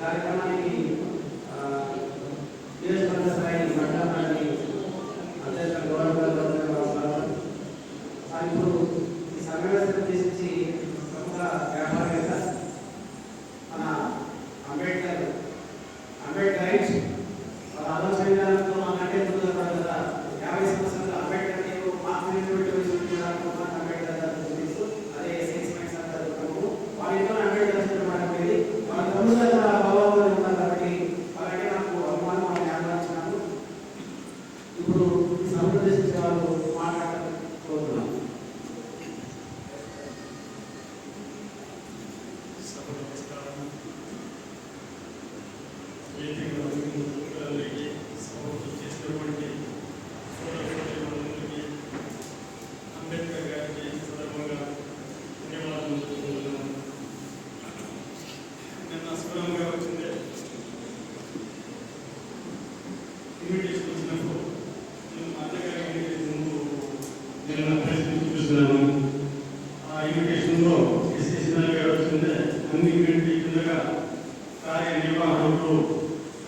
కార్యక్రమానికి నియోజకవర్గ స్థాయి మండలాన్ని అధ్యక్ష గౌరవ ఇప్పుడు ఈ సమావేశం చేసి ప్రముఖ వ్యాపారవేత్త మన అంబేద్కర్ వాళ్ళ ఆలోచన విధానంతో మనకంటే ముందు 50 సంవత్సరాలు అంబేద్కర్ అంబేద్కర్ అదే వాళ్ళతో అంబేద్కర్ వాళ్ళ తమ్ముడు భావాలు ఉన్నారు కాబట్టి వాళ్ళంటే నాకు అభిమానం వాళ్ళని ఆదరించినాము. ఇప్పుడు సంప్రదించే వాళ్ళు మాట్లాడుతున్నాం. అంబేద్కర్ గారికి సందర్భంగా ధన్యవాదాలు చెప్పుకుంటున్నాను. నిన్న శుభ్రంగా వచ్చింది ఇన్విటేషన్ వచ్చినప్పుడు నేను మా అన్నగారి ఇన్విటేషన్ ముందు నిన్న పరిస్థితి చూస్తున్నాను. ఆ ఇన్విటేషన్లో ఎస్ఎస్ఎల్ గారు వచ్చింది అన్ని కిందగా కార్యనిర్వాహకులు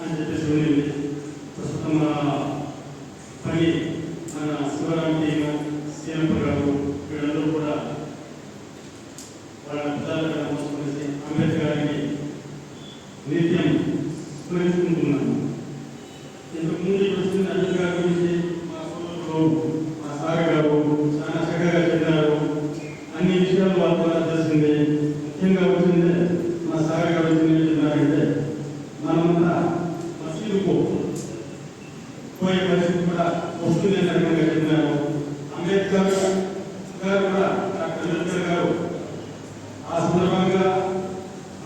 అని చెప్పేసి ఉండింది. ప్రస్తుతం పని మన శివరామి సీఎం గారు వీళ్ళందరూ కూడా వాళ్ళ పిల్లలుగా మోసుకునేసి అంబేద్కర్ గారికి నిత్యం స్మరించుకుంటున్నాను. ఇంతకు ముందు వచ్చిన అంబేద్కర్ గారి గురించి మా సోదరులు మా సార్ గారు చాలా చక్కగా చెప్పినారు. అన్ని విషయాలు వాళ్ళ ద్వారా తెలిసింది. ముఖ్యంగా వచ్చింది మా సార్ గారు వచ్చింది చెప్పినారంటే మనమంతా మసీదుకు పోయే పరిస్థితి కూడా వస్తుంది అనే రకంగా చెప్పినారు. అంబేద్కర్ గారు కూడా డాక్టర్ అంబేద్కర్ గారు ఆ సందర్భంగా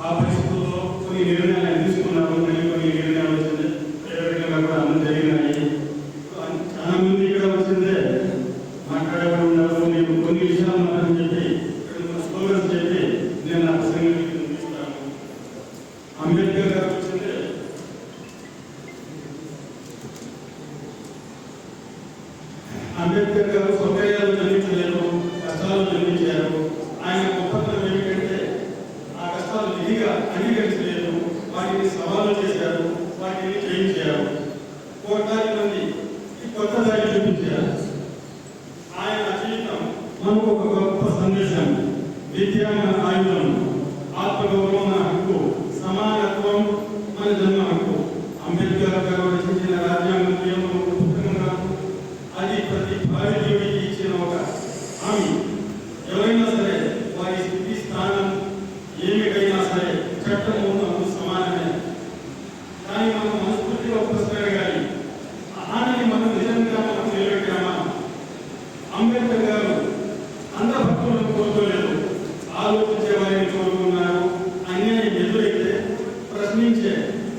ఆ పరిస్థితుల్లో కొన్ని నిర్ణయాలు తీసుకున్నారు. కొన్ని నిర్ణయాలు వచ్చింది ప్రయోజనంగా కూడా అమలు జరిగినాయి. చాలా మంది ఇక్కడ వచ్చిందే మాట్లాడేవారు ఉన్నారు. నేను కొన్ని విషయాలు మాత్రం చెప్పి స్లోగన్స్ చెప్పి నేను నా ప్రసంగం తీసుకున్నాను. అంబేద్కర్ గారు వచ్చిందే అంబేద్కర్ గారు సౌకర్యాలు జన్మించలేదు, కష్టాలు జన్మించారు. ఆయన గొప్పతనం ఏమిటంటే ఆ కష్టాలు విధిగా అంగీకరించలేదు, వాటిని సవాలు చేశారు, వాటిని జయించారు. కోట్లాది మంది కొత్త దారి చూపించారు. ఆయన జీవితం మనకు ఒక గొప్ప సందేశం. విద్య మన ఆయుధం, ఆత్మగౌరవం మన హక్కు, సమానత్వం మన జన్మ హక్కు. అంబేద్కర్ గారు రచించిన రాజ్యాంగం కేవలం ఒక పుస్తకం కాదు, అది ప్రతి భారతీయుడికి ఇచ్చిన ఒక హామీ. ఎవరైనా సరే వారి స్థితి స్థానం ఏమిటైనా సరే చట్టం ముందు సమానమే. కానీ మనం మనస్ఫూర్తిగా ప్రశ్న అడగాలి, ఆ హామీని మనం నిజంగా మనం నిలబెట్టామా? అంబేద్కర్ గారు అందరి భక్తులను కోరుకోలేదు, ఆలోచించే వారిని కోరుకున్నారు. అన్యాయం ఎదురైతే ప్రశ్నించే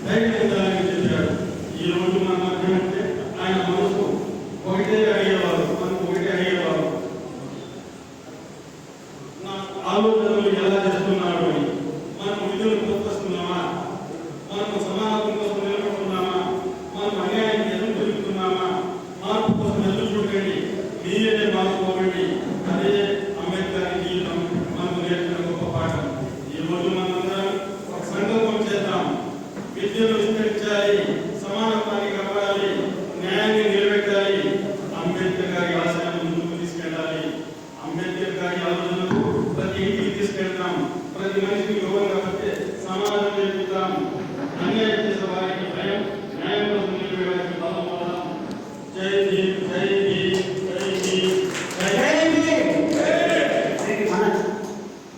ధైర్యం ఉండాలని చెప్పారు. ఈ రోజు మన మధ్య అంటే ఆయన మనసు ఒకటే అడిగేవారు, మనకు ఒకటే అడిగేవారు, నా ఆలోచనలు ఎలా చేస్తున్నాడు అని. మనం విధులు ప్రోత్సహిస్తున్నామా? మనము సమాజం కోసం నిలబడుతున్నామా? మనం అన్యాయాన్ని ఎదురు తిరుగుతున్నామా? మార్పు కోసం ఎదురు చూడండి, మీరే మార్పుకోవండి. అదే అంబేద్కర్ జీవితం మనకు నేర్పిన గొప్ప పాఠం. ఈ రోజు మనందరం ఒక సంకల్పం చేద్దాం. విద్యను విస్తరించాలి, సమానత్వాన్ని కాపాడాలి, న్యాయాన్ని నిలబెట్టాలి, అంబేద్కర్ గారి ఆశయాలను ముందుకు తీసుకెళ్ళాలి. అంబేద్కర్ గారి ఆలోచనలు ప్రతి ఇంటికి తీసుకెళ్తాం. ప్రతి మనిషికి గౌరవంగా వస్తే సమాజం నేర్పుతాం. అన్యాయం చేసే వారికి భయం, న్యాయం కోసం నిలబెట్టడానికి బలం. జై భీమ్, జై